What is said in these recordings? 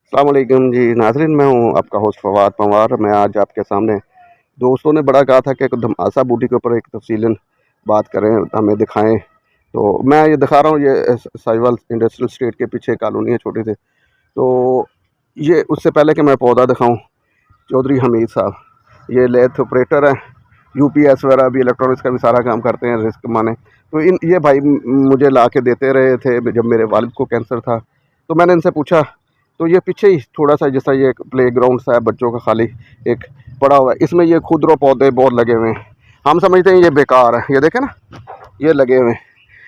अस्सलाम वालेकुम जी नाज़रीन, मैं हूँ आपका होस्ट फवाद पंवार। मैं आज आपके सामने दोस्तों ने बड़ा कहा था कि धमासा बूटी के ऊपर एक तफसीलन बात करें, हमें दिखाएं। तो मैं ये दिखा रहा हूँ। ये साहिवाल इंडस्ट्रियल स्टेट के पीछे कॉलोनी है छोटी सी। तो ये उससे पहले कि मैं पौधा दिखाऊँ, चौधरी हमीद साहब ये लेथ ऑपरेटर हैं, यूपीएस वगैरह भी इलेक्ट्रॉनिक्स का भी सारा काम करते हैं, रिस्क माने। तो ये भाई मुझे ला के देते रहे थे जब मेरे वालिद को कैंसर था। तो मैंने इनसे पूछा, तो ये पीछे ही थोड़ा सा जैसा ये एक प्ले ग्राउंड सा है बच्चों का, खाली एक पड़ा हुआ है, इसमें ये खुदरो पौधे बहुत लगे हुए हैं। हम समझते हैं ये बेकार है, ये देखें ना, ये लगे हुए हैं,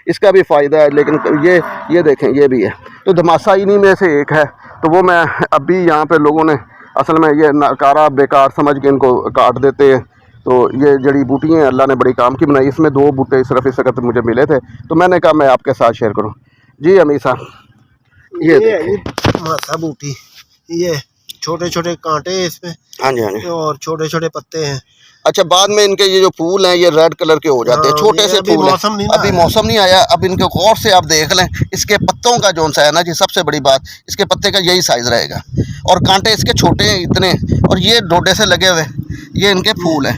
इसका भी फ़ायदा है, लेकिन ये देखें ये भी है। तो धमासा इन्हीं में से एक है। तो वो मैं अभी यहाँ पे लोगों ने असल में ये नाकारा बेकार समझ के इनको काट देते हैं। तो ये जड़ी बूटियाँ अल्लाह ने बड़ी काम की बनाई। इसमें 2 बूटे सिर्फ इस वक्त मुझे मिले थे, तो मैंने कहा मैं आपके साथ शेयर करूँ। जी अमीर साहब, ये मासा बूटी, ये छोटे छोटे कांटे हैं इसमें। हाँ जी हाँ जी। और छोटे छोटे पत्ते हैं। अच्छा, बाद में इनके ये जो फूल हैं ये रेड कलर के हो जाते हैं, छोटे से फूल हैं। अभी मौसम नहीं आया। अब इनके गौर से आप देख लें, इसके पत्तों का जो सा है ना जी, सबसे बड़ी बात, इसके पत्ते का यही साइज़ रहेगा और कांटे इसके छोटे हैं इतने, और ये डोडे से लगे हुए, ये इनके फूल हैं।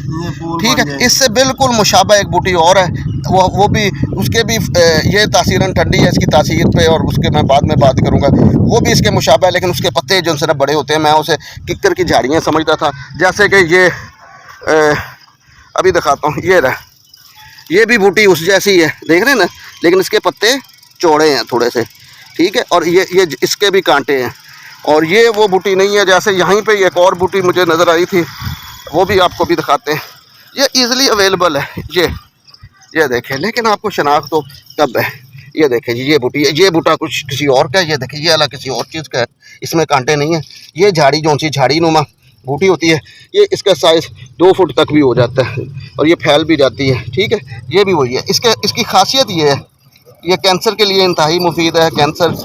ठीक है, इससे बिल्कुल मुशाबा एक बूटी और है, वो भी उसके भी ये तासीरन ठंडी है इसकी तासीर पे, और उसके मैं बाद में बात करूँगा। वो भी इसके मुशाबा है, लेकिन उसके पत्ते जो उनसे बड़े होते हैं। मैं उसे किक्कर की झाड़ियाँ समझता था। जैसे कि ये अभी दिखाता हूँ, ये रहा, ये भी बूटी उस जैसी है, देख रहे हैं ना, लेकिन इसके पत्ते चौड़े हैं थोड़े से। ठीक है, और ये इसके भी कांटे हैं। और ये वो बूटी नहीं है, जैसे यहीं पे एक और बूटी मुझे नज़र आई थी, वो भी आपको भी दिखाते हैं। ये ईज़िली अवेलेबल है, ये देखें, लेकिन आपको शनाख्त तो कब है। ये देखें जी, ये बूटी है, ये बूटा कुछ किसी और का है। ये देखें, ये अलग किसी और चीज़ का है, इसमें कांटे नहीं है। ये झाड़ी जो सी झाड़ी नुमा बूटी होती है, ये इसका साइज़ 2 फुट तक भी हो जाता है और ये फैल भी जाती है। ठीक है, ये भी वही है। इसकी खासियत ये है, ये कैंसर के लिए इंतहाई मुफीद है। कैंसर,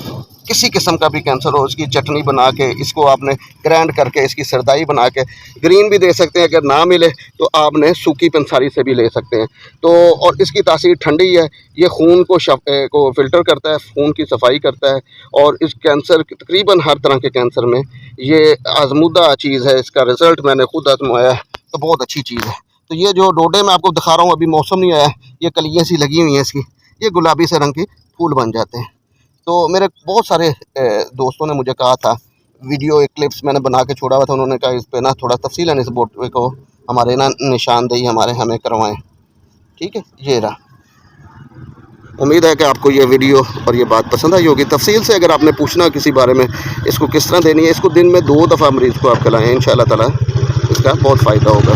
किसी किस्म का भी कैंसर हो, इसकी चटनी बना के, इसको आपने ग्राइंड करके, इसकी सरदाई बना के ग्रीन भी दे सकते हैं। अगर ना मिले तो आपने सूखी पंसारी से भी ले सकते हैं। तो और इसकी तासीर ठंडी है, ये खून को फ़िल्टर करता है, खून की सफाई करता है। और इस कैंसर, तकरीबन हर तरह के कैंसर में ये आजमूदा चीज़ है। इसका रिज़ल्ट मैंने खुद आजमाया है, तो बहुत अच्छी चीज़ है। तो ये जो डोडे मैं आपको दिखा रहा हूँ, अभी मौसम नहीं आया, ये कलियाँ सी लगी हुई हैं इसकी, ये गुलाबी से रंग के फूल बन जाते हैं। तो मेरे बहुत सारे दोस्तों ने मुझे कहा था, वीडियो एक क्लिप्स मैंने बना के छोड़ा हुआ था, उन्होंने कहा इस पे ना थोड़ा तफसीलन इस बोट को हमारे ना निशानदेही हमें करवाएं। ठीक है, ये रहा। उम्मीद है कि आपको ये वीडियो और ये बात पसंद आई होगी। तफसील से अगर आपने पूछना किसी बारे में, इसको किस तरह देनी है, इसको दिन में 2 दफ़ा मरीज़ को आप खिलाएँ, इंशाअल्लाह ताला इसका बहुत फ़ायदा होगा।